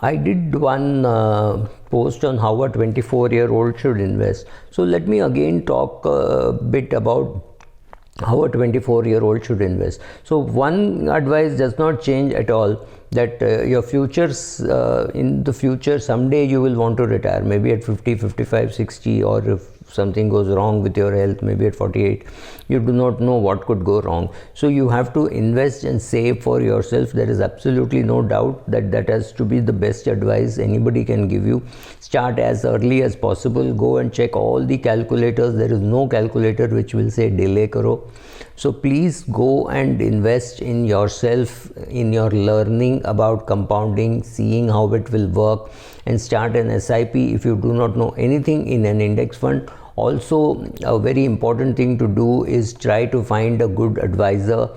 I did one post on how a 24-year-old should invest. So let me again talk a bit about how a 24-year-old should invest. So one advice does not change at all, that your futures, in the future someday you will want to retire, maybe at 50, 55, 60, or if something goes wrong with your health, maybe at 48. You do not know what could go wrong. So you have to invest and save for yourself. There is absolutely no doubt that that has to be the best advice anybody can give you. Start as early as possible. Go and check all the calculators. There is no calculator which will say delay karo. So please go and invest in yourself, in your learning about compounding, seeing how it will work, and start an SIP if you do not know anything in an index fund. Also, a very important thing to do is try to find a good advisor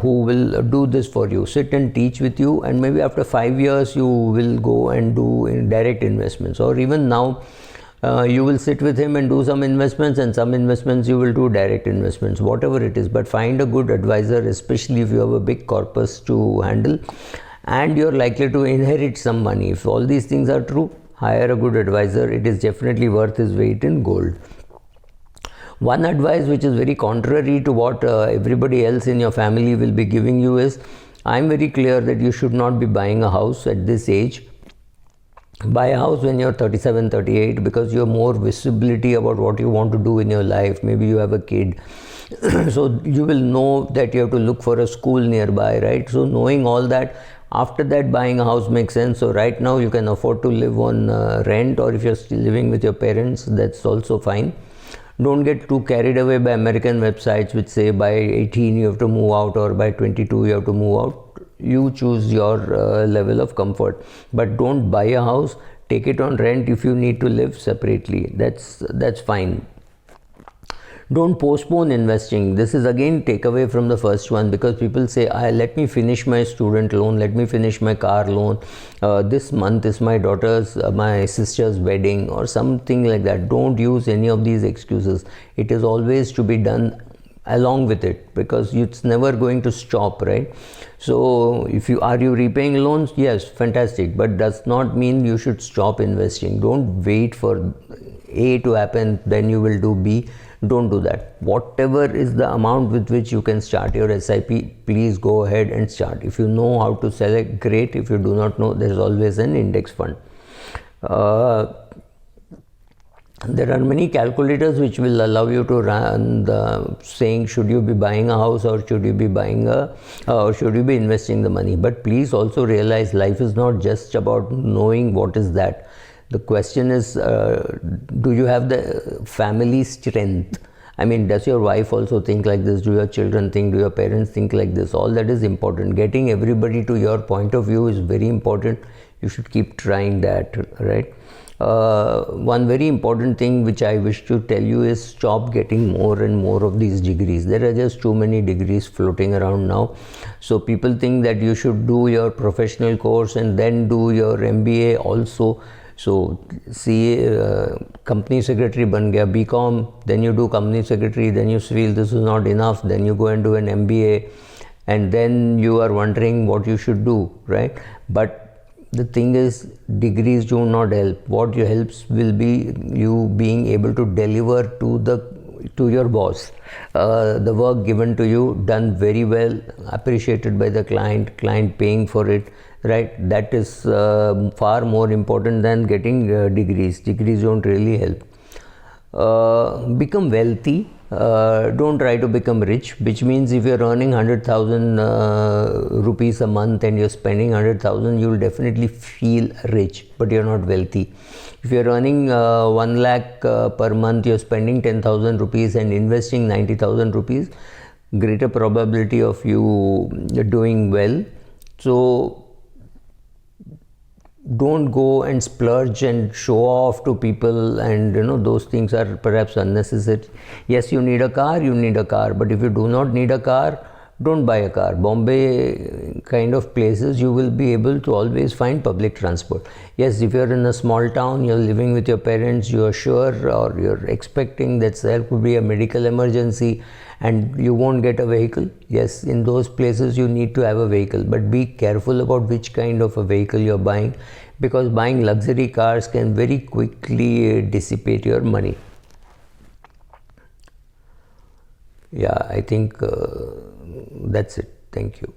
who will do this for you, sit and teach with you, and maybe after 5 years you will go and do direct investments, or even now you will sit with him and do some investments, and some investments you will do direct investments, whatever it is. But find a good advisor, especially if you have a big corpus to handle and you're likely to inherit some money. If all these things are true, hire a good advisor. It is definitely worth his weight in gold. One advice which is very contrary to what everybody else in your family will be giving you is, I'm very clear that you should not be buying a house at this age. Buy a house when you're 37, 38, because you have more visibility about what you want to do in your life. Maybe you have a kid. So you will know that you have to look for a school nearby, right? So knowing all that, after that buying a house makes sense. So right now you can afford to live on rent, or if you're still living with your parents, that's also fine. Don't get too carried away by American websites which say by 18 you have to move out, or by 22 you have to move out. You choose your level of comfort, but don't buy a house. Take it on rent if you need to live separately. That's fine. Don't postpone investing. This is again takeaway from the first one, because people say, let me finish my student loan, let me finish my car loan, this month is my my sister's wedding, or something like that. Don't use any of these excuses. It is always to be done along with it, because it's never going to stop, right? So if you are repaying loans, yes, fantastic, but does not mean you should stop investing. Don't wait for A to happen, then you will do B. Don't do that. Whatever is the amount with which you can start your SIP, please go ahead and start. If you know how to select, great. If you do not know, there is always an index fund. There are many calculators which will allow you to run the saying, should you be buying a house, or should you be or should you be investing the money. But please also realize life is not just about knowing what is that. The question is, do you have the family strength? I mean, does your wife also think like this? Do your children think? Do your parents think like this? All that is important. Getting everybody to your point of view is very important. You should keep trying that, right? One very important thing which I wish to tell you is, stop getting more and more of these degrees. There are just too many degrees floating around now. So people think that you should do your professional course and then do your MBA also. So CA, company secretary ban gaya, BCom, then you do company secretary, then you feel this is not enough, then you go and do an MBA, and then you are wondering what you should do, right? But the thing is, degrees do not help. What helps will be you being able to deliver to your boss the work given to you, done very well, appreciated by the client paying for it, right? That is far more important than getting degrees. Degrees don't really help. Become wealthy. Don't try to become rich, which means if you're earning 100,000 rupees a month and you're spending 100,000, you'll definitely feel rich, but you're not wealthy. If you're earning 1 lakh per month, you're spending 10,000 rupees and investing 90,000 rupees, greater probability of you doing well. So don't go and splurge and show off to people, and those things are perhaps unnecessary. Yes, you need a car, but if you do not need a car, don't buy a car. Bombay kind of places, you will be able to always find public transport. Yes, if you're in a small town, you're living with your parents, you're sure or you're expecting that there could be a medical emergency and you won't get a vehicle. Yes, in those places you need to have a vehicle, but be careful about which kind of a vehicle you're buying, because buying luxury cars can very quickly dissipate your money. Yeah, I think that's it. Thank you.